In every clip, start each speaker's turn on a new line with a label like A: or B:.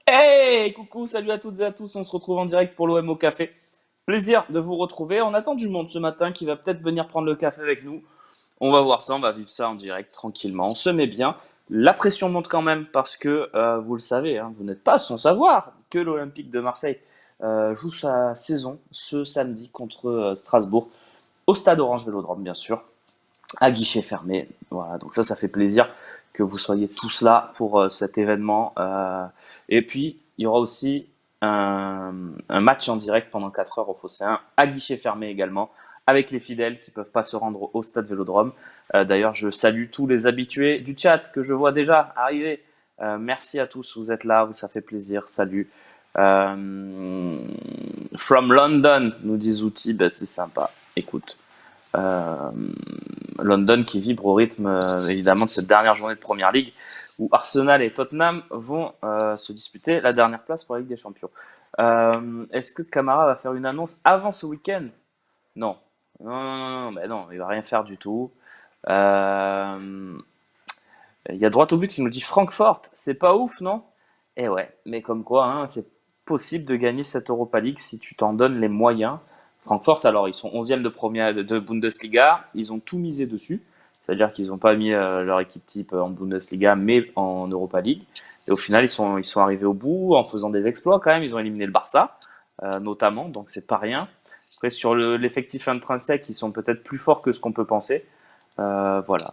A: Hey, coucou, salut à toutes et à tous, on se retrouve en direct pour l'OM au café. Plaisir de vous retrouver. On attend du monde ce matin qui va peut-être venir prendre le café avec nous. On va voir ça, on va vivre ça en direct tranquillement. On se met bien. La pression monte quand même parce que vous le savez, hein, vous n'êtes pas sans savoir que l'Olympique de Marseille joue sa saison ce samedi contre Strasbourg au stade Orange Vélodrome, bien sûr, à guichet fermé. Voilà, donc ça fait plaisir que vous soyez tous là pour cet événement. Et puis, il y aura aussi un match en direct pendant 4 heures au Phocéen, à guichet fermé également, avec les fidèles qui ne peuvent pas se rendre au stade Vélodrome. D'ailleurs, je salue tous les habitués du chat que je vois déjà arriver. Merci à tous, vous êtes là, ça fait plaisir. Salut. From London, nous dit Zouti, ben, c'est sympa. Écoute. Euh, London qui vibre au rythme évidemment de cette dernière journée de Première Ligue où Arsenal et Tottenham vont se disputer la dernière place pour la Ligue des Champions. Est-ce que Camara va faire une annonce avant ce week-end? Non. Non, mais non, il va rien faire du tout. Euh, Il y a droit au but qui nous dit Francfort, c'est pas ouf, non? Eh ouais, mais comme quoi, hein, c'est possible de gagner cette Europa League si tu t'en donnes les moyens. Francfort, alors ils sont 11e de Bundesliga, ils ont tout misé dessus, c'est-à-dire qu'ils n'ont pas mis leur équipe type en Bundesliga, mais en Europa League. Et au final, ils sont arrivés au bout en faisant des exploits quand même. Ils ont éliminé le Barça, notamment, donc c'est pas rien. Après, sur l'effectif intrinsèque, ils sont peut-être plus forts que ce qu'on peut penser. Voilà.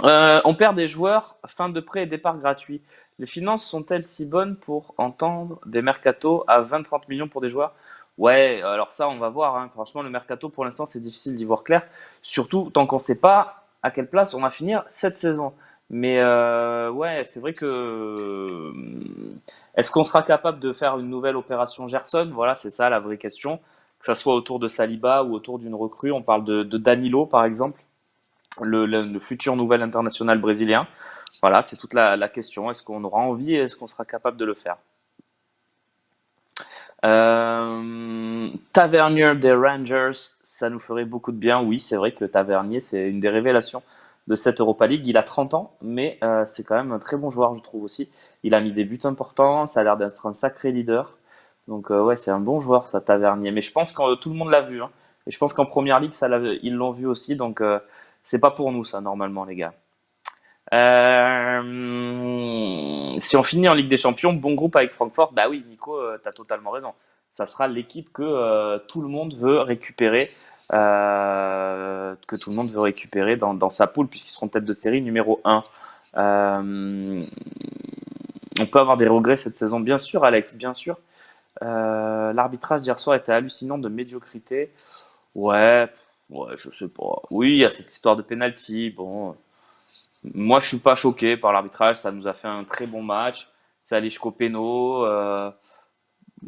A: On perd des joueurs, fin de prêt et départ gratuit. Les finances sont-elles si bonnes pour entendre des mercatos à 20-30 millions pour des joueurs? Ouais, alors ça, on va voir, hein. Franchement, le mercato, pour l'instant, c'est difficile d'y voir clair. Surtout tant qu'on ne sait pas à quelle place on va finir cette saison. Mais ouais, c'est vrai que est-ce qu'on sera capable de faire une nouvelle opération Gerson? Voilà, c'est ça la vraie question. Que ça soit autour de Saliba ou autour d'une recrue. On parle de Danilo, par exemple, le futur nouvel international brésilien. Voilà, c'est toute la question. Est-ce qu'on aura envie et est-ce qu'on sera capable de le faire? Tavernier des Rangers, ça nous ferait beaucoup de bien. Oui, c'est vrai que Tavernier, c'est une des révélations de cette Europa League. Il a 30 ans, mais c'est quand même un très bon joueur, je trouve aussi. Il a mis des buts importants, ça a l'air d'être un sacré leader. Donc ouais, c'est un bon joueur, ça, Tavernier. Mais je pense que tout le monde l'a vu, hein. Et je pense qu'en Première Ligue, ils l'ont vu aussi. Donc c'est pas pour nous, ça, normalement, les gars. Si on finit en Ligue des Champions, bon groupe avec Francfort, bah oui, Nico, tu as totalement raison. Ça sera l'équipe que tout le monde veut récupérer, dans sa poule, puisqu'ils seront tête de série numéro 1. On peut avoir des regrets cette saison, bien sûr, Alex, bien sûr. L'arbitrage d'hier soir était hallucinant de médiocrité. Ouais, ouais, je sais pas. Oui, il y a cette histoire de penalty. Bon, moi, je suis pas choqué par l'arbitrage. Ça nous a fait un très bon match. Ça allait jusqu'au péno.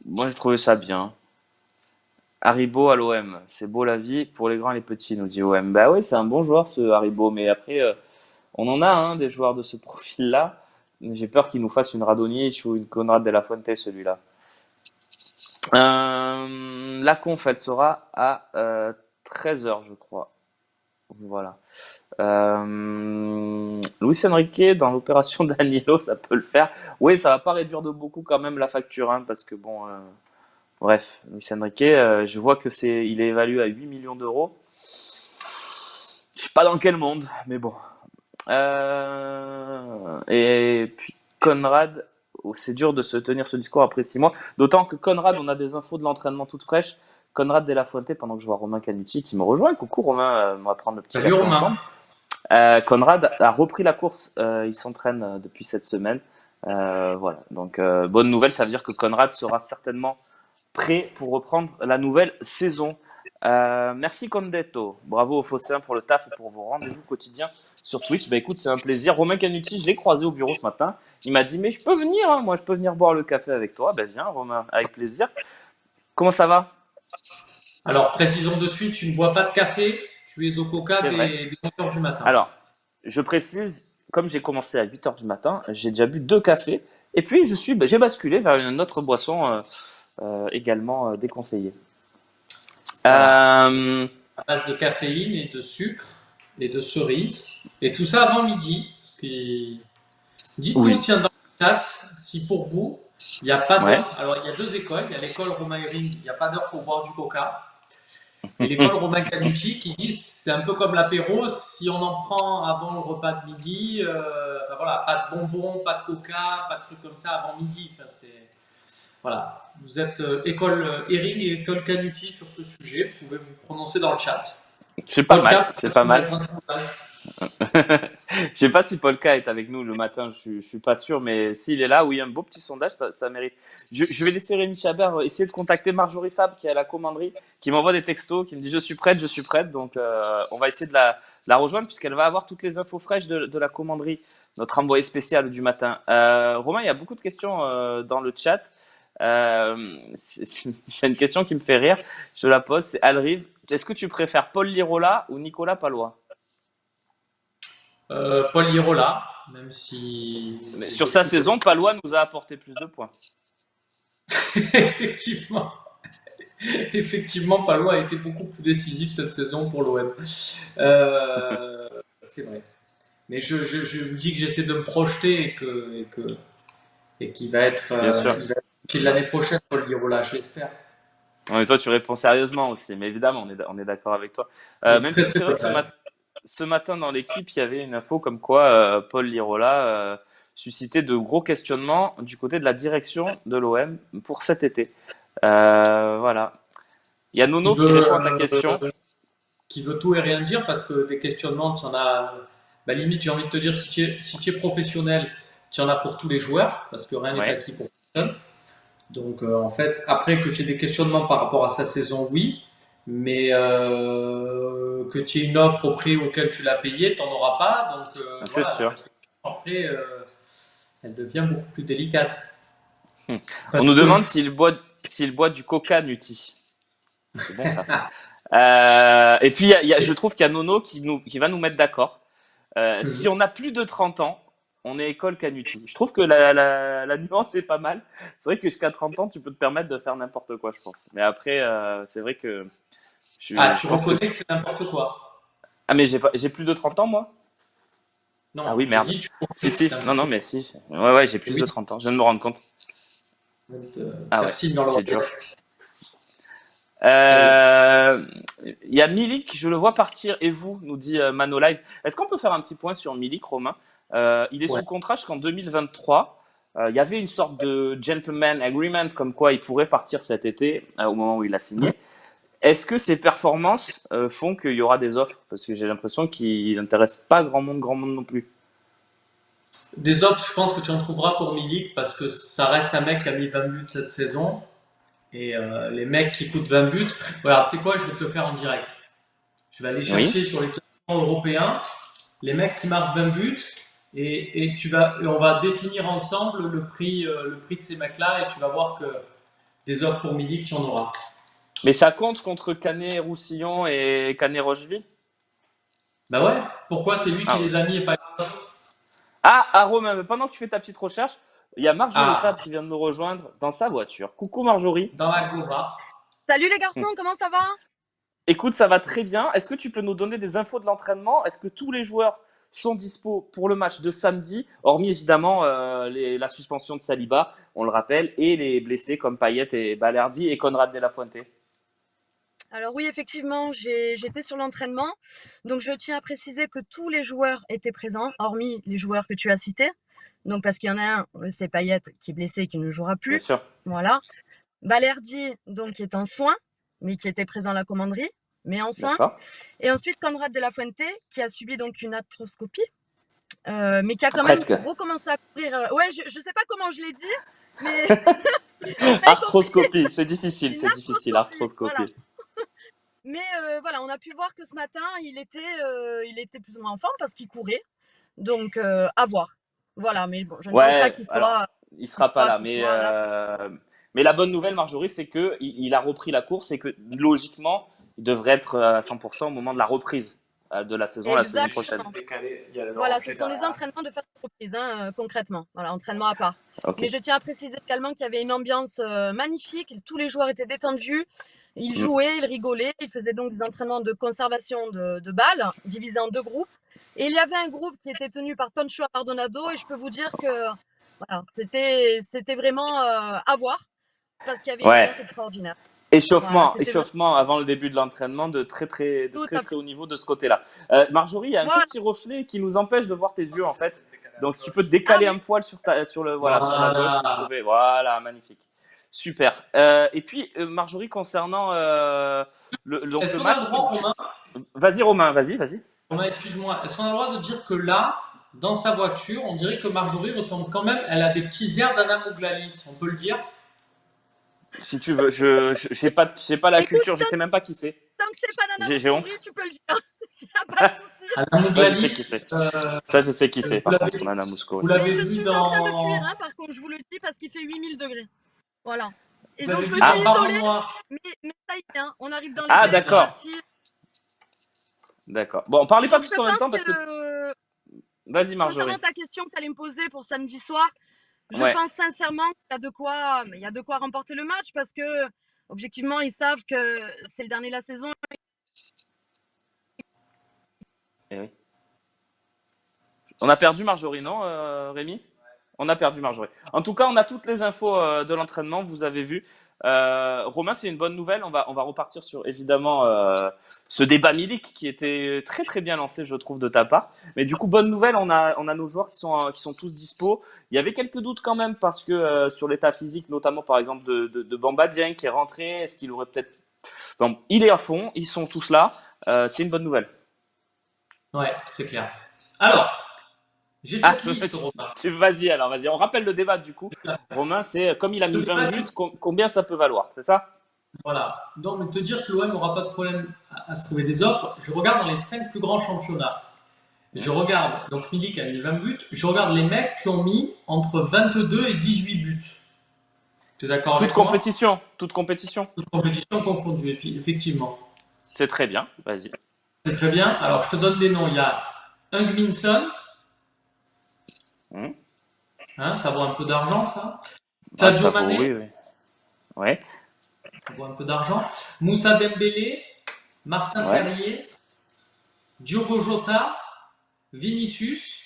A: Moi, j'ai trouvé ça bien. Haribo à l'OM, c'est beau la vie pour les grands et les petits, nous dit OM. Bah oui, c'est un bon joueur ce Haribo, mais après, on en a hein, des joueurs de ce profil-là. Mais j'ai peur qu'il nous fasse une Radonjic ou une Conrad de la Fuente, celui-là. La conf, elle sera à 13 h, je crois. Voilà. Luis Enrique dans l'opération Danilo, ça peut le faire. Oui, ça va pas réduire de beaucoup quand même la facture, hein, parce que bon, bref, Luis Enrique, je vois que il est évalué à 8 millions d'euros. Je sais pas dans quel monde, mais bon. Et puis Conrad, oh, c'est dur de se tenir ce discours après 6 mois. D'autant que Conrad, on a des infos de l'entraînement toutes fraîches. Conrad de la Fuente, pendant que je vois Romain Canucci qui me rejoint. Coucou Romain, on va prendre le petit
B: Salut
A: café
B: Romain.
A: ensemble. Conrad a repris la course, il s'entraîne depuis cette semaine. Voilà, donc bonne nouvelle, ça veut dire que Conrad sera certainement prêt pour reprendre la nouvelle saison. Merci Condetto, bravo aux Phocéens pour le taf et pour vos rendez-vous quotidiens sur Twitch. Bah écoute, c'est un plaisir. Romain Canuti, je l'ai croisé au bureau ce matin. Il m'a dit, mais je peux venir, hein, moi je peux venir boire le café avec toi. Ben viens Romain, avec plaisir. Comment ça va?
B: Alors, précisons de suite, tu ne bois pas de café, tu es au coca
A: C'est vrai.
B: des 9 heures du matin.
A: Alors, je précise, comme j'ai commencé à 8 heures du matin, j'ai déjà bu 2 cafés. Et puis, j'ai basculé vers une autre boisson également déconseillée.
B: Voilà.
A: Euh,
B: À base de caféine et de sucre et de cerises. Et tout ça avant midi. Dites-nous,
A: oui.
B: tiens, dans le chat, si pour vous, Il n'y a pas
A: Ouais.
B: d'heure. Alors, il y a deux écoles. Il y a l'école Romain Hering, il n'y a pas d'heure pour boire du coca. Et l'école Romain Canucci qui dit c'est un peu comme l'apéro, si on en prend avant le repas de midi, enfin voilà, pas de bonbons, pas de coca, pas de trucs comme ça avant midi. Enfin, voilà. Vous êtes école Hering et école Canucci sur ce sujet. Vous pouvez vous prononcer dans le chat.
A: C'est pas mal,
B: Polka
A: c'est pas
B: peut
A: mal.
B: mettre un sondage.
A: Je sais pas si Polka est avec nous le matin, je suis pas sûr, mais s'il est là, oui, un beau petit sondage, ça mérite. Je vais laisser Rémi Chabert essayer de contacter Marjorie Fab qui est à la commanderie, qui m'envoie des textos, qui me dit je suis prête, donc on va essayer de la rejoindre puisqu'elle va avoir toutes les infos fraîches de la commanderie, notre envoyé spécial du matin. Romain, il y a beaucoup de questions dans le chat. J'ai une question qui me fait rire, je te la pose, c'est Alrive. Est-ce que tu préfères Paul Lirola ou Nicolas Palois?
B: Paul Lirola, même si
A: Mais
B: j'ai
A: sur sa
B: beaucoup de...
A: saison, Palois nous a apporté plus de points.
B: effectivement, effectivement, Palois a été beaucoup plus décisif cette saison pour l'OM. C'est vrai. Mais je me dis que j'essaie de me projeter et qu'il va être,
A: Bien sûr.
B: il va être utile l'année prochaine, Paul Lirola, je l'espère.
A: Ouais, mais toi, tu réponds sérieusement aussi, mais évidemment, on est d'accord avec toi.
B: Il est
A: Même
B: très
A: si
B: très
A: c'est vrai
B: bon.
A: que ce matin dans l'équipe, il y avait une info comme quoi Paul Lirola suscitait de gros questionnements du côté de la direction de l'OM pour cet été. Voilà. Il y a
B: Qui
A: Nono qui
B: veut,
A: répond à ta question.
B: qui veut tout et rien dire parce que des questionnements, tu en as. Bah, limite, j'ai envie de te dire, si tu es professionnel, tu en as pour tous les joueurs parce que rien n'est
A: Ouais,
B: acquis pour personne. Donc, en fait, après que tu aies des questionnements par rapport à sa saison, oui. Mais que tu aies une offre au prix auquel tu l'as payé, tu n'en auras pas. Donc,
A: c'est
B: voilà, la
A: sûr.
B: réflexion, après, elle devient beaucoup plus délicate.
A: On
B: Parce
A: nous
B: que,
A: demande s'il boit du coca Nutty. C'est bon ça. Et puis, je trouve qu'il y a Nono qui va nous mettre d'accord. Si on a plus de 30 ans, on est école Canuti. Je trouve que la nuance est pas mal. C'est vrai que jusqu'à 30 ans, tu peux te permettre de faire n'importe quoi, je pense. Mais après, c'est vrai que
B: ah,
A: je
B: tu
A: pense que.
B: reconnais que c'est n'importe quoi.
A: Ah, mais j'ai plus de 30 ans, moi? Ah
B: Non,
A: oui,
B: j'ai
A: merde.
B: dit tu
A: Si,
B: reconnais que c'est
A: si. Non,
B: n'importe
A: non,
B: quoi.
A: mais si. Ouais, ouais, j'ai
B: Et
A: plus
B: oui,
A: de 30 ans. Je viens de me rendre compte.
B: je vais te
A: Ah
B: faire
A: ouais,
B: signe dans
A: c'est dur.
B: l'oreillette. Mais bon.
A: Euh, Il y a Milik, je le vois partir, et vous, nous dit Mano Live. Est-ce qu'on peut faire un petit point sur Milik, Romain? Il est
B: Ouais.
A: sous contrat jusqu'en 2023. Il y avait une sorte de gentleman agreement comme quoi il pourrait partir cet été, au moment où il a signé. Est-ce que ces performances font qu'il y aura des offres? Parce que j'ai l'impression qu'il n'intéresse pas grand monde non plus.
B: Des offres, je pense que tu en trouveras pour Milik parce que ça reste un mec qui a mis 20 buts cette saison. Et les mecs qui coûtent 20 buts, regarde, tu sais quoi, je vais te le faire en direct. Je vais aller
A: Oui,
B: chercher sur les classements européens les mecs qui marquent 20 buts et on va définir ensemble le prix de ces mecs-là et tu vas voir que des offres pour Milik, tu en auras.
A: mais ça compte contre Canet-Roussillon et Canet-Rocheville?
B: Bah ouais, pourquoi c'est lui qui
A: Ah ouais.
B: les a mis et pas les autres?
A: Romain, pendant que tu fais ta petite recherche, il y a Marjorie
B: Ah,
A: Fab qui vient de nous rejoindre dans sa voiture. Coucou Marjorie.
B: dans la Gova.
C: Salut les garçons, comment ça va?
A: Écoute, ça va très bien. Est-ce que tu peux nous donner des infos de l'entraînement? Est-ce que tous les joueurs sont dispo pour le match de samedi, hormis évidemment la suspension de Saliba, on le rappelle, et les blessés comme Payet et Balerdi et Conrad de la Fuente?
C: Alors oui, effectivement, j'étais sur l'entraînement. Donc je tiens à préciser que tous les joueurs étaient présents, hormis les joueurs que tu as cités. Donc parce qu'il y en a un, c'est Payet, qui est blessé et qui ne jouera
A: Bien
C: plus.
A: sûr.
C: Voilà. Balerdi, donc qui est en soins, mais qui était présent à la commanderie, mais en soins.
A: D'accord.
C: Et ensuite Conrad de la Fuente, qui a subi donc une arthroscopie, mais qui a quand même
A: Presque.
C: recommencé à courir. Ouais, je sais pas comment je l'ai dit, mais vous m'avez compris.
A: Arthroscopie, c'est difficile,
C: Une
A: c'est difficile,
C: arthroscopie, voilà.
A: arthroscopie.
C: Mais voilà, on a pu voir que ce matin, il était plus ou moins en forme parce qu'il courait. Donc, à voir. Voilà, mais bon, je ne pense pas
A: Ouais, alors, il sera pas là,
C: qu'il soit là.
A: mais la bonne nouvelle, Marjorie, c'est que il a repris la course et que logiquement, il devrait être à 100% au moment de la reprise de la saison prochaine.
C: Exactement. Voilà, ce sont des entraînements de phase de reprise, hein, concrètement. Voilà, entraînement à part.
A: Ok.
C: Mais je tiens à préciser également qu'il y avait une ambiance magnifique. Tous les joueurs étaient détendus. Ils
A: Mm.
C: jouaient, ils rigolaient. Ils faisaient donc des entraînements de conservation de balles, divisés en deux groupes. Et il y avait un groupe qui était tenu par Pancho Abardonado. Et je peux vous dire que Voilà, c'était vraiment à voir parce qu'il y avait une
A: Ouais.
C: ambiance extraordinaire. Voilà,
A: Échauffement,
C: c'était vraiment
A: échauffement avant le début de l'entraînement de
C: tout
A: très
C: à
A: très
C: fait.
A: haut niveau de ce côté-là. Marjorie, il y a un tout
C: Voilà.
A: petit reflet qui nous empêche de voir tes yeux en fait. Donc si tu peux te
C: Ah
A: décaler
C: oui,
A: un poil sur le voilà sur la gauche, vous
B: Voilà.
A: pouvez. Voilà, magnifique, super. Et puis Marjorie, concernant donc
B: Est-ce
A: le
B: qu'on a le
A: match,
B: droit, Romain,
A: vas-y Romain, vas-y.
B: Romain, excuse-moi, est-ce qu'on a le droit de dire que là, dans sa voiture, on dirait que Marjorie ressemble quand même, elle a des petits airs d'Anna Mouglalis, on peut le dire?
A: Si tu veux, j'ai pas la
C: écoute,
A: culture, je sais même pas qui c'est.
C: tant que c'est pas Nana
A: J'ai
C: Mouskouri,
A: honte.
C: tu peux le dire. Il n'y a pas de souci.
B: Anna
A: Ça je sais qui
B: Mouglalis,
A: c'est. Ça je sais qui c'est
B: vous
A: par
B: l'avez
A: contre, Nana Mouskouri.
B: vous
C: Mais
B: l'avez
C: je
B: vu
C: suis en train de cuire,
B: dans,
C: hein, par contre, je vous le dis parce qu'il fait 8000 degrés. Voilà. Et
B: vous
C: donc,
B: l'avez
C: je
B: vu
C: me suis
B: dans
A: Ah,
B: Baron
C: isolée,
B: Noir.
C: mais ça y est, hein, on arrive dans
A: ah
C: l'été, c'est
A: d'accord.
C: parti.
A: D'accord. Bon, parlez pas
C: Donc, je
A: tous en même
C: pense
A: temps parce que.
C: que,
A: Vas-y,
C: concernant
A: Marjorie.
C: ta question que tu allais me poser pour samedi soir, je
A: Ouais.
C: pense sincèrement il y a de quoi remporter le match parce que, objectivement, ils savent que c'est le dernier de la saison.
A: Eh oui. On a perdu Marjorie, non, Rémi? On a perdu Marjorie. En tout cas, on a toutes les infos de l'entraînement, vous avez vu. Romain, c'est une bonne nouvelle. On va repartir sur évidemment ce débat Milik qui était très très bien lancé, je trouve, de ta part. Mais du coup, bonne nouvelle, on a nos joueurs qui sont tous dispo. Il y avait quelques doutes quand même parce que sur l'état physique, notamment par exemple de Bamba Dieng qui est rentré, est-ce qu'il aurait peut-être. Bon, il est à fond, ils sont tous là. C'est une bonne nouvelle.
B: Ouais, c'est clair. Alors, j'ai
A: Ah,
B: cette liste, Romain.
A: vas-y alors, vas-y. On rappelle le débat du coup. Romain, c'est comme il a mis
B: Le
A: 20
B: débat
A: buts,
B: du
A: combien ça peut valoir, c'est ça?
B: Voilà. Donc, te dire que l'OM n'aura pas de problème à se trouver des offres, je regarde dans les 5 plus grands championnats. Je regarde, donc Milik a mis 20 buts, je regarde les mecs qui ont mis entre 22 et 18 buts. Tu es d'accord avec moi?
A: Toute compétition.
B: Toutes compétitions confondues, effectivement.
A: C'est très bien, vas-y.
B: C'est très bien. Alors, je te donne des noms. Il y a Heung-min Son,
A: Hum.
B: hein, ça vaut un peu d'argent, ça.
A: Ah,
B: Sadio
A: ça vaut,
B: Mané,
A: oui, oui. Ouais,
B: ça vaut un peu d'argent. Moussa Dembélé, Martin
A: ouais.
B: Terrier, Diogo Jota, Vinicius.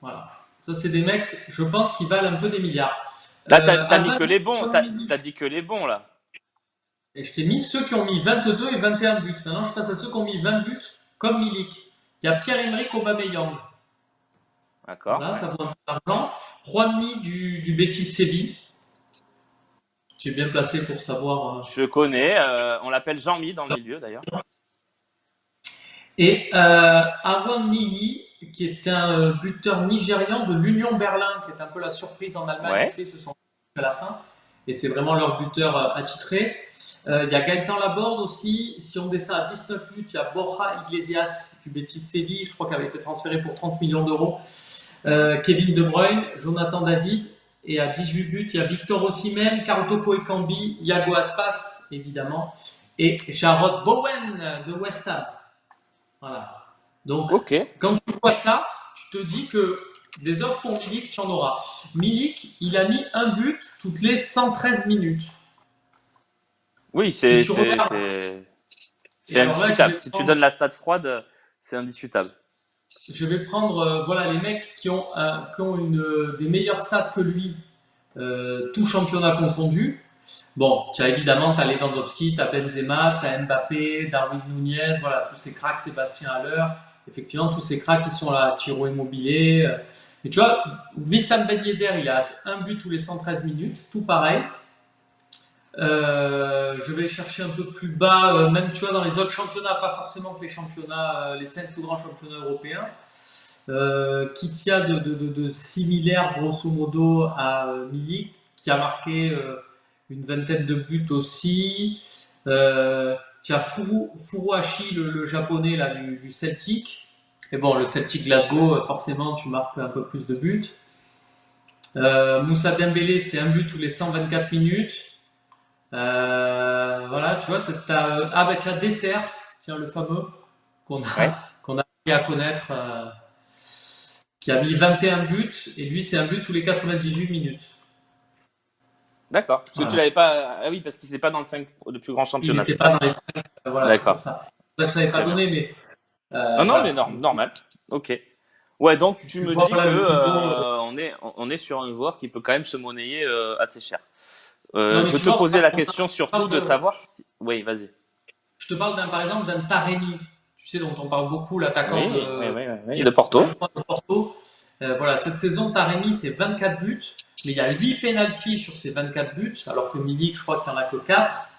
B: Voilà. Ça, c'est des mecs, je pense, qui valent un peu des milliards.
A: Là, t'as
B: À
A: mis
B: 20
A: que les bons, t'as
B: minutes,
A: dit que les bons là.
B: et je t'ai mis ceux qui ont mis 22 et 21 buts. Maintenant, je passe à ceux qui ont mis 20 buts, comme Milik. Il y a Pierre-Emerick Aubameyang.
A: D'accord,
B: Voilà,
A: ouais.
B: ça vaut un peu d'argent. Juanmi du Betis Séville. Tu es bien placé pour savoir.
A: Je connais, on l'appelle Jean-Mi dans le milieu d'ailleurs.
B: Et Aaron Niyi, qui est un buteur nigérian de l'Union Berlin, qui est un peu la surprise en Allemagne. Tu
A: Ouais,
B: sais, ils se sont à la fin. Et c'est vraiment leur buteur attitré. Il y a Gaëtan Laborde aussi. Si on descend à 19 buts, il y a Borja Iglesias du Betis Séville, je crois qu'il avait été transféré pour 30 millions d'euros. Kevin De Bruyne, Jonathan David. Et à 18 buts, il y a Victor Osimhen, Karl Toko Ekambi, Iago Aspas, évidemment, et Jarrod Bowen de West Ham. Voilà. Donc,
A: ok.
B: quand tu vois ça, tu te dis que des offres pour Milik, tu en auras. Milik, il a mis un but toutes les 113 minutes.
A: Oui,
B: Si tu regardes, et
A: c'est
B: alors là,
A: indiscutable. Si tu donnes la stat froide, c'est indiscutable.
B: je vais prendre voilà, les mecs qui ont des meilleures stats que lui, tout championnat confondu. Bon, tu as évidemment, tu as Lewandowski, tu as Benzema, tu as Mbappé, Darwin Nunez, voilà, tous ces cracks, Sébastien Haller. Effectivement, tous ces cracks, ils sont là, Thiro Immobilier. Et tu vois, Wissam Ben Yedder, il a un but tous les 113 minutes, tout pareil. Je vais chercher un peu plus bas, même tu vois, dans les autres championnats, pas forcément que les championnats, les 5 plus grands championnats européens. Qu'il y a de similaire, grosso modo, à Milik, qui a marqué une vingtaine de buts aussi. Tu as Furuhashi, le japonais là, du Celtic. Et bon, le Celtic Glasgow, forcément, tu marques un peu plus de buts. Moussa Dembélé, c'est un but tous les 124 minutes. Voilà, tu vois, ah bah tu as Dessert, tiens, le fameux,
A: Ouais,
B: qu'on a appris à connaître, qui a mis 21 buts, et lui, c'est un but tous les 98 minutes.
A: d'accord. Parce que tu
B: Voilà.
A: l'avais pas. Ah oui, parce qu'il n'est pas dans le 5 de plus grands
B: Il
A: championnats,
B: n'était
A: c'est
B: pas
A: ça?
B: dans les 5, voilà, c'est pour
A: D'accord,
B: ça. C'est pour ça que je ne l'avais pas
A: très bien.
B: donné, mais
A: Non, non, mais
B: voilà.
A: normal. Ok. Ouais, donc tu
B: Tu
A: me
B: vois
A: dis que
B: là le niveau.
A: on est sur un joueur qui peut quand même se monnayer assez cher.
B: Non, mais
A: Je
B: tu
A: te
B: vois,
A: posais la question surtout de
B: parle-
A: savoir si. Oui, vas-y.
B: je te parle par exemple d'un Taremi, tu sais, dont on parle beaucoup, l'attaquant
A: Oui, oui,
B: de,
A: oui, oui, oui, de Porto.
B: de Porto. Voilà, cette saison, Taremi, c'est 24 buts, mais il y a 8 pénaltys sur ces 24 buts, alors que Milik, je crois qu'il n'y en a que 4.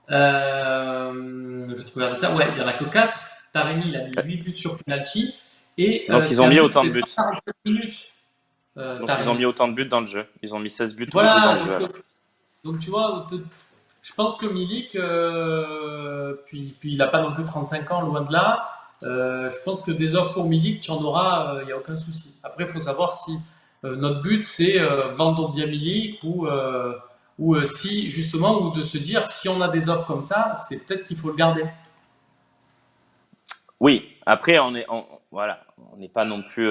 B: Je te regarde ça, ouais, il n'y en a que 4. Taremi, il a mis 8 buts sur penalty, et
A: Donc ils
B: c'est
A: ont
B: un
A: mis
B: but
A: autant
B: toutes
A: de
B: les
A: buts.
B: 147 minutes,
A: Donc ils ont mis
B: Taremi.
A: autant de buts dans le jeu. Ils ont mis 16 buts tous les deux dans
B: Voilà,
A: le jeu alors.
B: donc tu vois, je pense que Milik, puis il n'a pas non plus 35 ans, loin de là. Je pense que des offres pour Milik, tu en auras, il n'y a aucun souci. Après, il faut savoir si notre but, c'est vendre bien Milik ou si, justement, ou de se dire, si on a des offres comme ça, c'est peut-être qu'il faut le garder.
A: Oui, après voilà, on n'est pas non plus.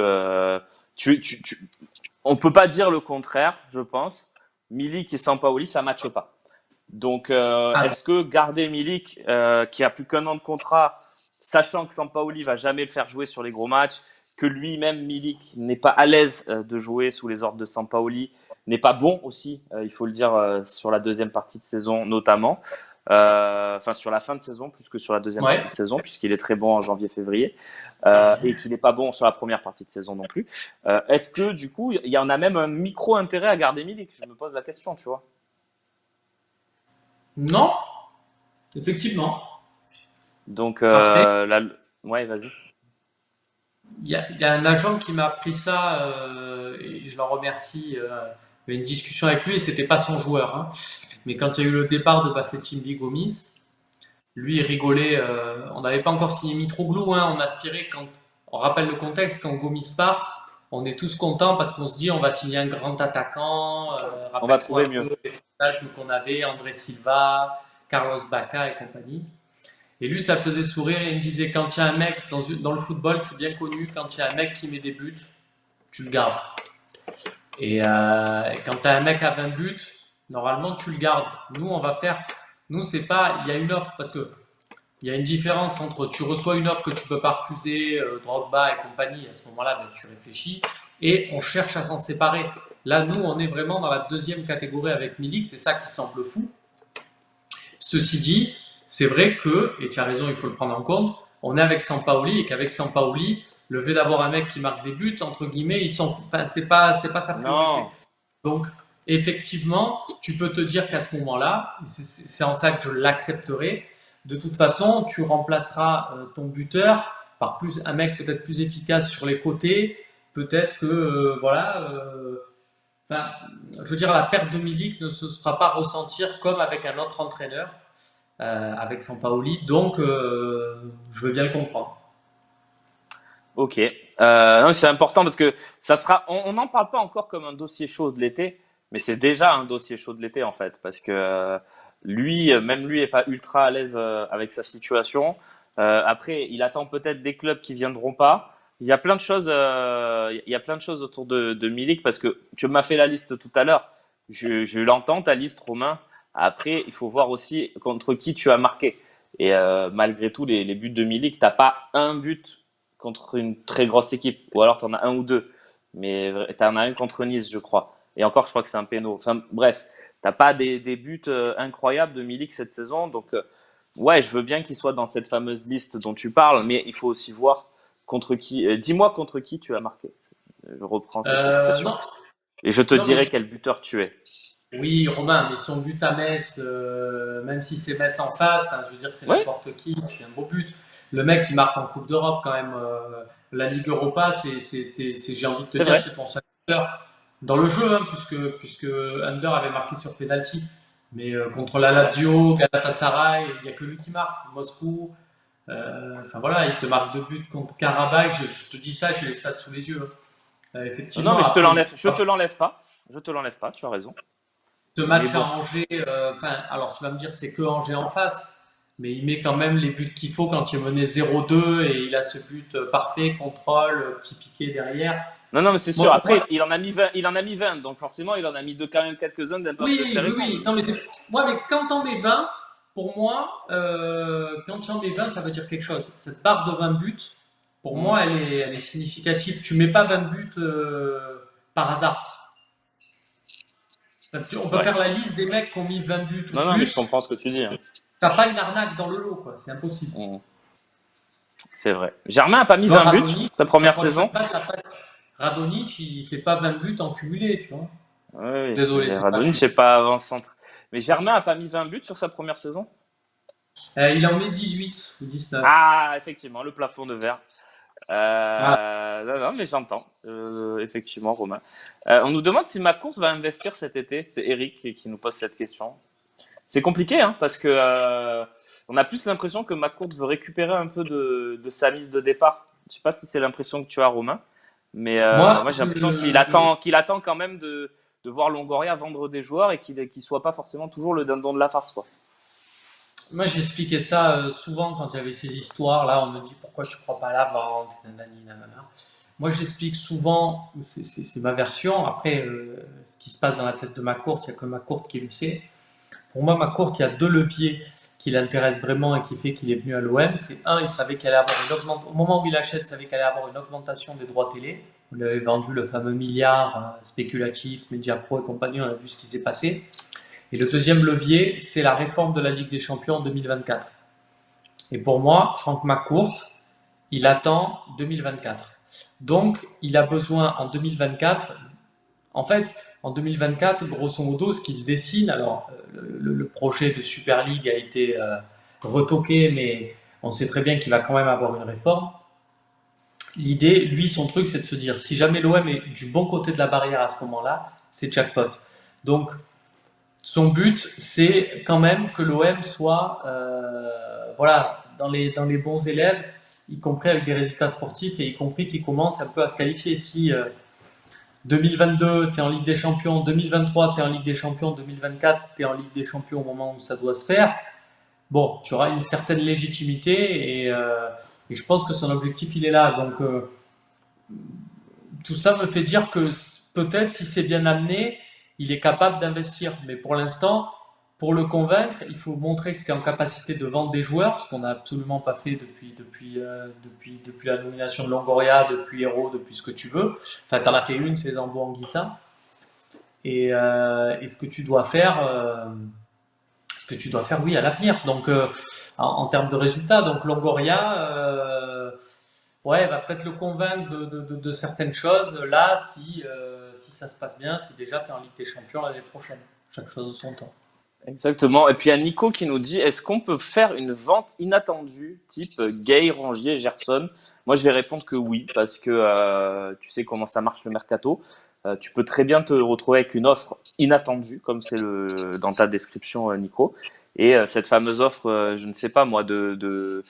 A: On peut pas dire le contraire, je pense. Milik et Sampaoli, ça matche pas. Donc,
B: Ah,
A: est-ce que garder Milik, qui a plus qu'un an de contrat, sachant que Sampaoli va jamais le faire jouer sur les gros matchs, que lui-même Milik n'est pas à l'aise de jouer sous les ordres de Sampaoli, n'est pas bon aussi, il faut le dire, sur la deuxième partie de saison notamment, enfin sur la fin de saison plus que sur la deuxième
B: ouais.
A: partie de saison, puisqu'il est très bon en janvier-février, et qu'il n'est pas bon sur la première partie de saison non plus. Est-ce que du coup, il y en a même un micro-intérêt à garder Milik? Je me pose la question, tu vois.
B: Non, effectivement.
A: Donc,
B: Après,
A: ouais, vas-y.
B: il y a un agent qui m'a appris ça, et je l'en remercie. Il y avait une discussion avec lui et c'était pas son joueur, hein. Mais quand il y a eu le départ de Bafétimbi Gomis, lui il rigolait. On n'avait pas encore signé Mitroglou, hein, on aspirait quand. On rappelle le contexte, quand Gomis part, on est tous contents parce qu'on se dit on va signer un grand attaquant.
A: On va
B: Rappelle-toi
A: trouver
B: un
A: mieux.
B: peu les fantasmes qu'on avait, André Silva, Carlos Bacca et compagnie. Et lui, ça le faisait sourire et il me disait quand il y a un mec dans le football, c'est bien connu, quand il y a un mec qui met des buts, tu le gardes. Et quand tu as un mec à 20 buts, normalement tu le gardes. Nous, on va faire. Nous, c'est pas. Il y a une offre parce que il y a une différence entre tu reçois une offre que tu peux pas refuser, Drogba et compagnie. À ce moment-là, ben, tu réfléchis et on cherche à s'en séparer. Là, nous, on est vraiment dans la deuxième catégorie avec Milik. C'est ça qui semble fou. Ceci dit, c'est vrai que, et tu as raison, il faut le prendre en compte, on est avec Sampaoli et qu'avec Sampaoli, le fait d'avoir un mec qui marque des buts, entre guillemets, ils sont, enfin, c'est pas sa priorité.
A: Non,
B: Donc, effectivement, tu peux te dire qu'à ce moment-là, c'est en ça que je l'accepterai, de toute façon, tu remplaceras ton buteur par un mec peut-être plus efficace sur les côtés, peut-être que, voilà, enfin, je veux dire, la perte de Milik ne se fera pas ressentir comme avec un autre entraîneur, avec Sampaoli, donc je veux bien le comprendre.
A: ok. Non, c'est important parce que ça sera. On n'en parle pas encore comme un dossier chaud de l'été, mais c'est déjà un dossier chaud de l'été en fait, parce que lui, même lui, est pas ultra à l'aise avec sa situation. Après, il attend peut-être des clubs qui viendront pas. Il y a plein de choses. Il y a plein de choses autour de Milik parce que tu m'as fait la liste tout à l'heure. Je l'entends ta liste, Romain. Après, il faut voir aussi contre qui tu as marqué. Et malgré tout, les buts de Milik, t'as pas un but contre une très grosse équipe, ou alors tu en as un ou deux, mais tu en as un contre Nice, je crois. Et encore, je crois que c'est un péno. Enfin, bref, t'as pas des buts incroyables de Milik cette saison, donc ouais, je veux bien qu'il soit dans cette fameuse liste dont tu parles, mais il faut aussi voir contre qui. Dis-moi contre qui tu as marqué. Je reprends cette expression
B: Non,
A: et je te
B: non, mais
A: dirai quel buteur tu es.
B: oui, Romain, mais son but à Metz, même si c'est Metz en face, enfin, je veux dire, c'est
A: Oui,
B: n'importe qui, c'est un beau but. Le mec, il marque en Coupe d'Europe quand même. La Ligue Europa, j'ai envie de te
A: c'est
B: dire,
A: vrai.
B: c'est ton seul buteur dans le jeu, hein, puisque Under avait marqué sur penalty. Mais contre la
A: C'est vrai.
B: Lazio, Galatasaray, il n'y a que lui qui marque. Moscou, enfin voilà, il te marque 2 buts contre Karabakh. Je te dis ça, j'ai les stats sous les yeux, hein.
A: Non, non,
B: Effectivement,
A: mais
B: après,
A: je te l'enlève pas. Je te l'enlève pas, tu as raison.
B: ce
A: Mais
B: match à
A: bon,
B: Angers, enfin, alors tu vas me dire c'est que Angers en face, mais il met quand même les buts qu'il faut quand il est mené 0-2 et il a ce but parfait, contrôle, petit piqué derrière.
A: non, non, mais c'est sûr.
B: Moi, pour moi,
A: Après, il en a mis 20, donc forcément, il en a mis quand même quelques-uns d'un peu plus
B: oui, oui,
A: intéressants.
B: oui. Non, mais moi, mais quand on met 20, pour moi, quand j'en mets 20, ça veut dire quelque chose. Cette barre de 20 buts, Pour
A: Mm.
B: moi, elle est significative. Tu mets pas 20 buts par hasard. On peut
A: Ouais.
B: faire la liste des mecs qui ont mis 20 buts ou
A: Non, non, mais je
B: plus.
A: comprends ce que tu dis, hein.
B: T'as pas une arnaque dans le lot, quoi. C'est impossible.
A: Mm. C'est vrai. Germain a pas mis
B: Tu vois,
A: 20 buts
B: Radonic,
A: sa
B: la
A: première
B: prochaine
A: saison.
B: fois, Radonic, il fait pas 20 buts en cumulé, tu vois.
A: Oui, oui.
B: Désolé,
A: Mais
B: c'est pas
A: Radonjic,
B: juste.
A: c'est pas avant-centre. Mais Germain a pas mis 20 buts sur sa première saison.
B: Il en met 18 ou 19.
A: Ah, effectivement, le plafond de verre.
B: Voilà.
A: Non, non, mais j'entends. Effectivement, Romain. On nous demande si McCourt va investir cet été. C'est Eric qui nous pose cette question. C'est compliqué, hein, parce que on a plus l'impression que McCourt veut récupérer un peu de sa mise de départ. Je sais pas si c'est l'impression que tu as, Romain, mais
B: Moi,
A: moi j'ai l'impression qu'il attend quand même de voir Longoria vendre des joueurs et qu'il soit pas forcément toujours le dindon de la farce, quoi.
B: moi, j'expliquais ça souvent quand il y avait ces histoires-là. On me dit pourquoi tu crois pas à la vente, nanani, nanana. Moi, j'explique souvent, c'est ma version. Après, ce qui se passe dans la tête de McCourt, il n'y a que McCourt qui le sait. Pour moi, McCourt, il y a deux leviers qui l'intéressent vraiment et qui fait qu'il est venu à l'OM. C'est un, il savait qu'elle allait avoir une augmentation. Au moment où il achète, il savait qu'elle allait avoir une augmentation des droits télé. On lui avait vendu le fameux milliard spéculatif, Mediapro et compagnie. On a vu ce qui s'est passé. Et le deuxième levier, c'est la réforme de la Ligue des Champions en 2024. Et pour moi, Franck McCourt, il attend 2024. Donc, il a besoin en 2024. En fait, en 2024, grosso modo, ce qui se dessine, alors le projet de Super League a été retoqué, mais on sait très bien qu'il va quand même avoir une réforme. L'idée, lui, son truc, c'est de se dire, si jamais l'OM est du bon côté de la barrière à ce moment-là, c'est jackpot. Donc, son but, c'est quand même que l'OM soit voilà, dans les bons élèves, y compris avec des résultats sportifs et y compris qu'il commence un peu à se qualifier. Si 2022, tu es en Ligue des Champions, 2023, tu es en Ligue des Champions, 2024, tu es en Ligue des Champions au moment où ça doit se faire, bon, tu auras une certaine légitimité et je pense que son objectif, il est là. Donc, tout ça me fait dire que peut-être si c'est bien amené, il est capable d'investir. Mais pour l'instant, pour le convaincre, il faut montrer que tu es en capacité de vendre des joueurs, ce qu'on n'a absolument pas fait depuis la nomination de Longoria, depuis Hero, depuis ce que tu veux. Enfin, tu en as fait une, c'est Zambo Anguissa. Et ce que tu dois faire, oui, à l'avenir. Donc, en termes de résultats, donc Longoria, ouais, va peut-être le convaincre de certaines choses là, si ça se passe bien, si déjà tu es en Ligue des Champions l'année prochaine. Chaque chose de son temps.
A: Exactement. Et puis il y a Nico qui nous dit, est-ce qu'on peut faire une vente inattendue, type Gay, Rongier, Gerson? Moi, je vais répondre que oui, parce que tu sais comment ça marche le mercato. Tu peux très bien te retrouver avec une offre inattendue, comme c'est dans ta description, Nico. Et cette fameuse offre, je ne sais pas moi, de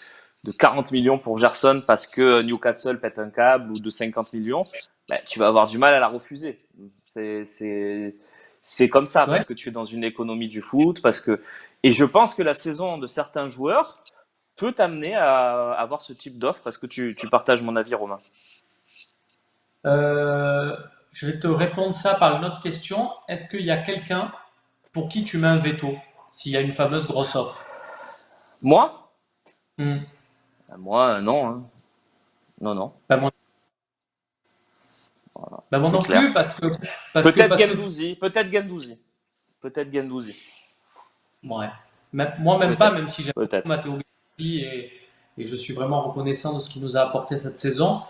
A: 40 millions pour Gerson parce que Newcastle pète un câble ou de 50 millions, ben, tu vas avoir du mal à la refuser. C'est, c'est, c'est comme ça
B: Ouais.
A: parce que tu es dans une économie du foot, et je pense que la saison de certains joueurs peut t'amener à avoir ce type d'offre. Est-ce que tu partages mon avis, Romain?
B: Euh, je vais te répondre ça par une autre question. Est-ce qu'il y a quelqu'un pour qui tu mets un veto s'il y a une fameuse grosse offre?
A: Moi?
B: Hmm.
A: Moi, non, hein. Non, non,
B: Ben, moi, ben, moi
A: c'est
B: non
A: clair.
B: plus
A: Peut-être
B: parce que
A: Gendouzi, peut-être Gendouzi, peut-être Gendouzi,
B: ouais. Moi même pas,
A: peut-être,
B: même si j'aime beaucoup
A: peut-être.
B: Matteo Guendouzi et je suis vraiment reconnaissant de ce qu'il nous a apporté cette saison.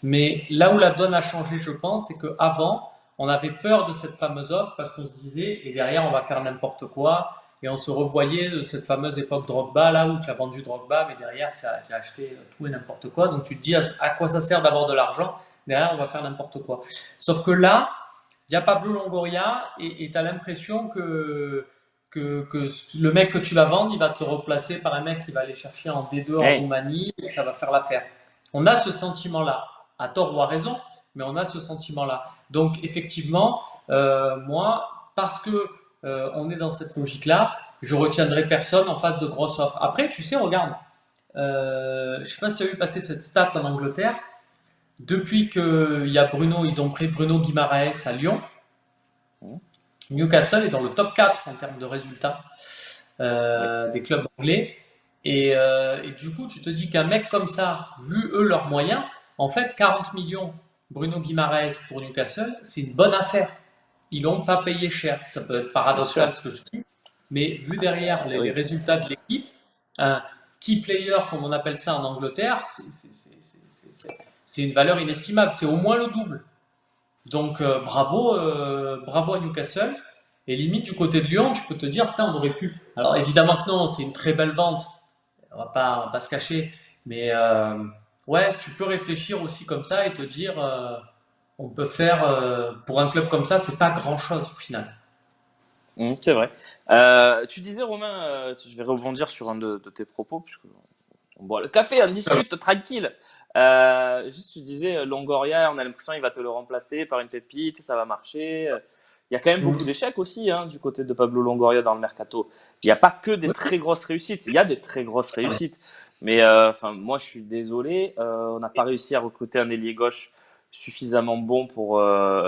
B: Mais là où la donne a changé, je pense, c'est qu'avant, on avait peur de cette fameuse offre parce qu'on se disait, et derrière, on va faire n'importe quoi. Et on se revoyait de cette fameuse époque Drogba, là où tu as vendu Drogba, mais derrière, tu as acheté tout et n'importe quoi. Donc tu te dis, à quoi ça sert d'avoir de l'argent? Derrière, on va faire n'importe quoi. Sauf que là, il y a Pablo Longoria et tu as l'impression que le mec que tu vas vendre, il va te replacer par un mec qui va aller chercher en D2 en
A: Hey,
B: Roumanie et que ça va faire l'affaire. On a ce sentiment-là, à tort ou à raison, mais on a ce sentiment-là. Donc effectivement, moi, parce que on est dans cette logique-là, je retiendrai personne en face de grosses offres. Après, tu sais, regarde, je ne sais pas si tu as vu passer cette stat en Angleterre. Depuis qu'il y a Bruno, ils ont pris Bruno Guimaraes à Lyon. Newcastle est dans le top 4 en termes de résultats
A: oui.
B: des clubs anglais. Et du coup, tu te dis qu'un mec comme ça, vu eux leurs moyens, en fait, 40 millions, Bruno Guimaraes pour Newcastle, c'est une bonne affaire. Ils l'ont pas payé cher. Ça peut être
A: Bien sûr.
B: paradoxal ce que je dis, mais vu derrière les
A: Oui.
B: résultats de l'équipe, un key player, comme on appelle ça en Angleterre, c'est une valeur inestimable. C'est au moins le double. Donc bravo à Newcastle. Et limite du côté de Lyon, tu peux te dire, putain, on aurait pu. Alors évidemment que non, c'est une très belle vente, on va pas se cacher. Mais ouais, tu peux réfléchir aussi comme ça et te dire, on peut faire, pour un club comme ça, c'est pas grand-chose au final.
A: C'est vrai. Tu disais, Romain, je vais rebondir sur un de tes propos, puisque on boit le café, on discute tranquille. Juste, tu disais, Longoria, on a l'impression qu'il va te le remplacer par une pépite, ça va marcher. Il y a quand même beaucoup
B: Mm.
A: d'échecs aussi hein, du côté de Pablo Longoria dans le mercato. Il n'y a pas que des
B: Ouais.
A: très grosses réussites, il y a des très grosses réussites. Mais enfin, moi, je suis désolé, on n'a pas réussi à recruter un ailier gauche suffisamment bon pour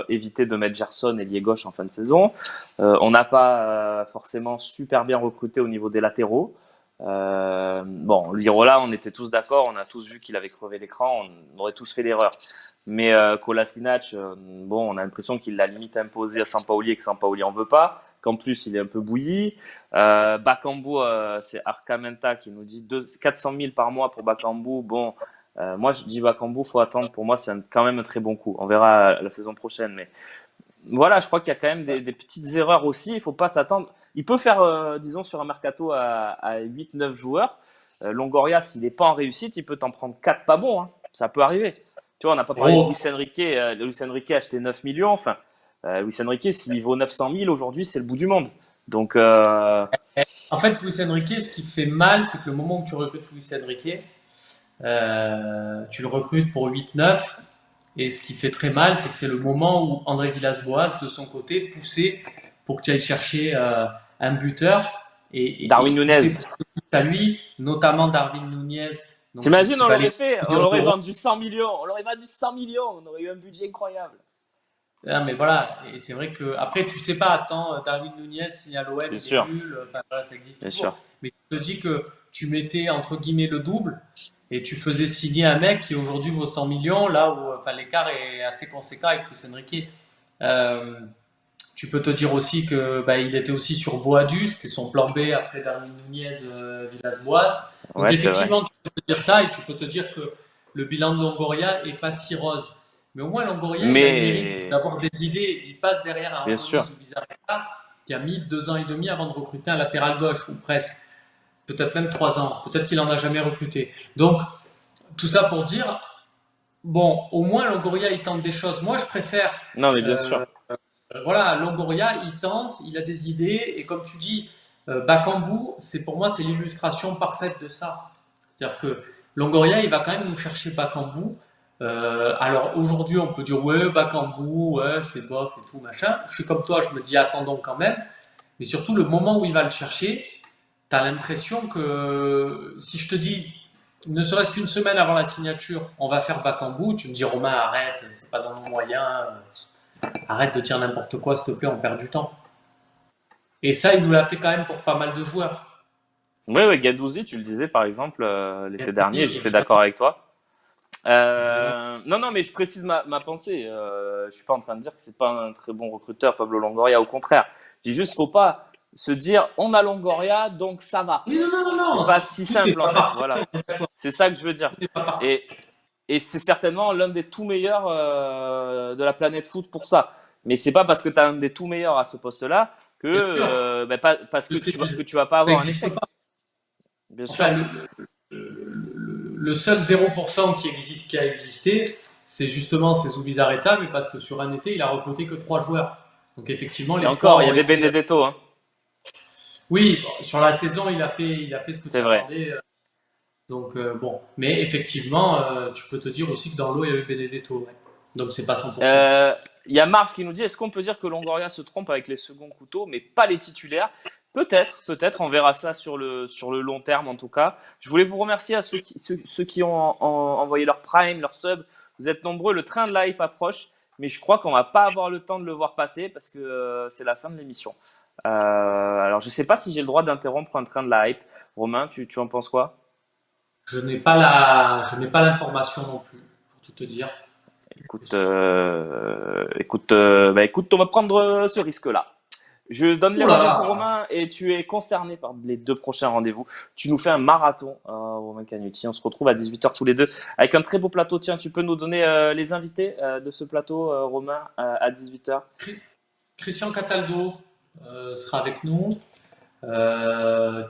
A: éviter de mettre Gerson ailier gauche en fin de saison. On n'a pas forcément super bien recruté au niveau des latéraux. Bon, Lirola, on était tous d'accord, on a tous vu qu'il avait crevé l'écran, on aurait tous fait l'erreur. Mais Kolasinac, bon, on a l'impression qu'il l'a limite imposé à Sampaoli et que Sampaoli en veut pas, qu'en plus il est un peu bouilli. Bakambu, c'est Arcamenta qui nous dit 400 000 par mois pour Bakambu. Bon, moi je dis Bakambu, faut attendre. Pour moi, c'est quand même un très bon coup. On verra la saison prochaine, mais voilà, je crois qu'il y a quand même des petites erreurs aussi. Il faut pas s'attendre. Il peut faire, disons, sur un mercato à 8-9 joueurs. Longoria, s'il n'est pas en réussite, il peut t'en prendre 4 pas bons, hein. Ça peut arriver. Tu vois, on n'a pas parlé de
B: Oh,
A: Luis Enrique. Luis Enrique a acheté 9 millions. Enfin, Luis Enrique, s'il vaut 900 000 aujourd'hui, c'est le bout du monde. Donc,
B: en fait, Luis Enrique, ce qui fait mal, c'est que le moment où tu recrutes Luis Enrique, tu le recrutes pour 8-9. Et ce qui fait très mal, c'est que c'est le moment où André Villas-Boas, de son côté, poussait pour que tu ailles chercher un buteur et
A: Darwin
B: poussait
A: Nunez.
B: pour ses buts à lui, notamment Darwin Nunez, donc
A: T'imagines,
B: qui
A: on l'aurait
B: valait
A: fait.
B: 1
A: On
B: million
A: l'aurait
B: d'euros.
A: vendu 100 millions. On l'aurait vendu 100 millions. On aurait eu un budget incroyable.
B: Ah, mais voilà, et c'est vrai que après tu sais pas, attends, Darwin Nunez, si à l'OM
A: Bien
B: il est
A: sûr.
B: nul, enfin voilà, ça existe
A: Bien
B: toujours.
A: sûr.
B: Mais je te dis que tu mettais entre guillemets le double et tu faisais signer un mec qui aujourd'hui vaut 100 millions, là où enfin, l'écart est assez conséquent avec Luis Enrique. Euh, Tu peux te dire aussi que bah, il était aussi sur Boadu, c'était son plan B après Darwin Nunez, Villas-Boas. Donc
A: Ouais, c'est vrai.
B: effectivement, tu peux te dire ça et tu peux te dire que le bilan de Longoria est pas si rose. Mais au moins Longoria, il a le mérite
A: Mais,
B: d'avoir des idées. Il passe derrière un
A: bien
B: Anthony
A: sûr.
B: Zubizarreta qui a mis 2 ans et demi avant de recruter un latéral gauche ou presque, peut-être même 3 ans. Peut-être qu'il en a jamais recruté. Donc tout ça pour dire, bon, au moins Longoria il tente des choses. Moi, je préfère
A: Non, mais bien
B: euh,
A: sûr.
B: voilà, Longoria, il tente, il a des idées, et comme tu dis, Bakambu, c'est pour moi, c'est l'illustration parfaite de ça. C'est-à-dire que Longoria, il va quand même nous chercher Bakambu. Alors aujourd'hui, on peut dire ouais, Bakambu, ouais, c'est bof et tout machin. Je suis comme toi, je me dis attendons quand même. Mais surtout, le moment où il va le chercher, tu as l'impression que si je te dis, ne serait-ce qu'une semaine avant la signature, on va faire Bakambu, tu me dis Romain, arrête, c'est pas dans nos moyens. Arrête de dire n'importe quoi, s'il te plaît, on perd du temps. Et ça, il nous l'a fait quand même pour pas mal de joueurs.
A: Oui, oui, Gendouzi, tu le disais par exemple l'été dernier,
B: Oui,
A: j'étais d'accord avec toi.
B: évidemment.
A: Non, non, mais je précise ma pensée. Je suis pas en train de dire que c'est pas un très bon recruteur, Pablo Longoria. Au contraire, je dis juste, faut pas se dire, on a Longoria, donc ça va.
B: Oui, non, non, non,
A: C'est
B: non,
A: pas si
B: tout n'est
A: simple en
B: pas
A: fait.
B: parfait,
A: Voilà,
B: on est d'accord.
A: c'est ça que je veux dire.
B: Tout n'est pas parfait.
A: Et, et c'est certainement l'un des tout meilleurs de la planète foot pour ça. Mais c'est pas parce que tu as un des tout meilleurs à ce poste-là que
B: Bien sûr,
A: parce
B: je sais,
A: que tu vas pas
B: ça
A: avoir un
B: n'existe
A: échec.
B: pas.
A: Bien
B: Enfin,
A: sûr.
B: le seul 0% qui a existé, c'est justement ces Zubizarreta, mais parce que sur un été, il a recruté que 3 joueurs. Donc effectivement,
A: Et
B: les trois
A: encore, il y
B: ont
A: avait
B: été.
A: Benedetto, hein.
B: Oui, bon, sur la saison, il a fait ce que tu
A: C'est vrai.
B: attendais. Donc bon, mais effectivement, tu peux te dire aussi que dans l'eau, il y avait Benedetto. Ouais. Donc c'est pas 100%.
A: Euh, Il y a Marv qui nous dit est-ce qu'on peut dire que Longoria se trompe avec les seconds couteaux, mais pas les titulaires? Peut-être, peut-être, on verra ça sur le long terme en tout cas. Je voulais vous remercier à ceux qui ont envoyé leur prime, leur sub. Vous êtes nombreux, le train de la hype approche, mais je crois qu'on va pas avoir le temps de le voir passer parce que c'est la fin de l'émission. Alors je sais pas si j'ai le droit d'interrompre un train de la hype. Romain, tu en penses quoi?
B: Je n'ai pas l'information non plus, pour tout te dire.
A: Écoute, on va prendre ce risque-là. Je donne les
B: Ouh là
A: rendez-vous,
B: là!
A: Romain, et tu es concerné par les 2 prochains rendez-vous. Tu nous fais un marathon, Romain Cagnuti. On se retrouve à 18h tous les deux avec un très beau plateau. Tiens, tu peux nous donner les invités de ce plateau, Romain, à 18h.
B: Christian Cataldo sera avec nous.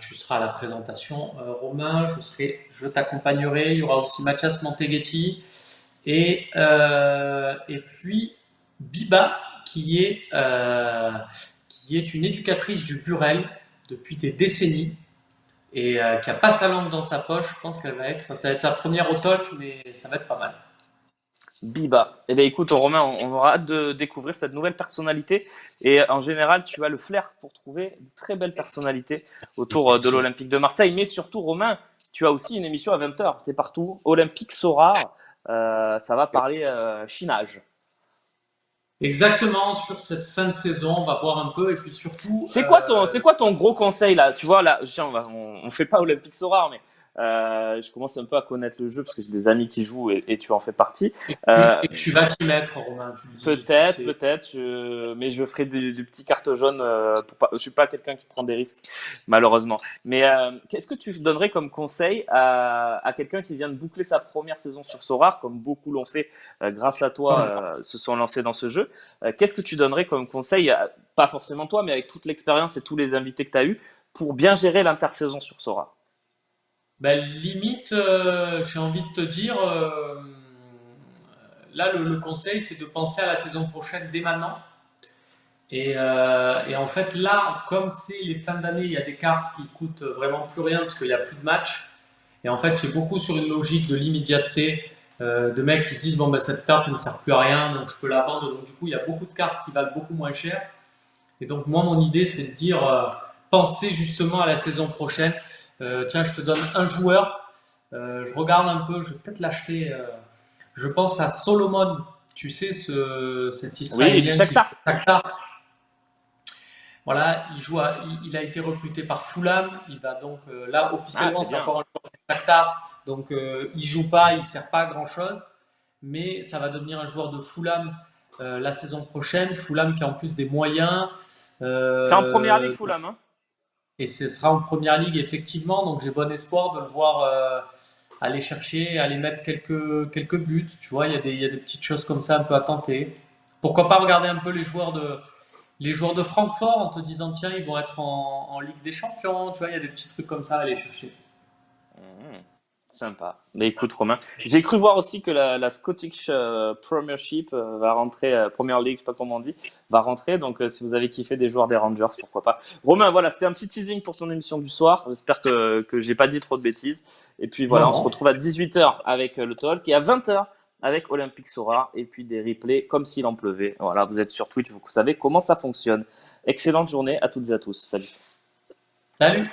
B: Tu seras à la présentation, Romain. Je t'accompagnerai. Il y aura aussi Mathias Monteghetti et puis Biba qui est une éducatrice du Burel depuis des décennies et qui a pas sa langue dans sa poche. Je pense ça va être sa première au talk, mais ça va être pas mal.
A: Biba. Eh bien, écoute, Romain, on aura hâte de découvrir cette nouvelle personnalité. Et en général, tu as le flair pour trouver de très belles personnalités autour de
B: Merci.
A: l'Olympique de Marseille. Mais surtout, Romain, tu as aussi une émission à 20h. Tu es partout. Olympique Sorare. Ça va parler chinage.
B: Exactement, sur cette fin de saison, on va voir un peu et puis surtout,
A: C'est quoi ton gros conseil là? Tu vois, là, tiens, on fait pas Olympique Sorare, mais je commence un peu à connaître le jeu parce que j'ai des amis qui jouent et tu en fais partie. Euh,
B: tu vas t'y mettre, Romain, tu le dis, tu
A: Peut-être,
B: sais.
A: peut-être, mais je ferai du petit carte jaune. Pour pas, je suis pas quelqu'un qui prend des risques, malheureusement. Mais qu'est-ce que tu donnerais comme conseil à quelqu'un qui vient de boucler sa première saison sur Sorare, comme beaucoup l'ont fait grâce à toi, se sont lancés dans ce jeu. Qu'est-ce que tu donnerais comme conseil, pas forcément toi, mais avec toute l'expérience et tous les invités que tu as eus, pour bien gérer l'intersaison sur Sorare?
B: Ben, limite, j'ai envie de te dire, là, le conseil, c'est de penser à la saison prochaine dès maintenant. Et en fait, là, comme c'est les fins d'année, il y a des cartes qui coûtent vraiment plus rien parce qu'il n'y a plus de match. Et en fait, c'est beaucoup sur une logique de l'immédiateté, de mecs qui se disent, bon, ben, cette carte ne sert plus à rien, donc je peux la vendre. Donc, du coup, il y a beaucoup de cartes qui valent beaucoup moins cher. Et donc, moi, mon idée, c'est de dire, pensez justement à la saison prochaine. Tiens, je te donne un joueur. Je regarde un peu, je vais peut-être l'acheter. Je pense à Solomon, tu sais, cet
A: Oui, du
B: Israélien qui joue
A: Shakhtar.
B: à Shakhtar. Voilà, il a été recruté par Fulham. Il va donc là
A: Ah,
B: officiellement
A: c'est
B: c'est
A: bien.
B: encore un joueur du Shakhtar, donc il joue pas, il sert pas à grand chose, mais ça va devenir un joueur de Fulham la saison prochaine. Fulham qui a en plus des moyens
A: C'est en première ligue,
B: euh,
A: Fulham, hein?
B: et ce sera en première ligue effectivement, donc j'ai bon espoir de le voir aller chercher, aller mettre quelques buts. Tu vois, il y a des petites choses comme ça un peu à tenter. Pourquoi pas regarder un peu les joueurs de Francfort en te disant tiens ils vont être en Ligue des Champions, tu vois, il y a des petits trucs comme ça à aller chercher.
A: Mhm. Sympa. Mais écoute, Romain, j'ai cru voir aussi que la Scottish Premiership va rentrer, Premier League, je sais pas comment on dit, va rentrer. Donc, si vous avez kiffé des joueurs des Rangers, pourquoi pas. Romain, voilà, c'était un petit teasing pour ton émission du soir. J'espère que j'ai pas dit trop de bêtises. Et puis
B: Non,
A: voilà, on se
B: non.
A: retrouve à 18h avec le talk et à 20h avec Olympique Sora et puis des replays comme s'il en pleuvait. Voilà, vous êtes sur Twitch, vous savez comment ça fonctionne. Excellente journée à toutes et à tous. Salut.
B: Salut.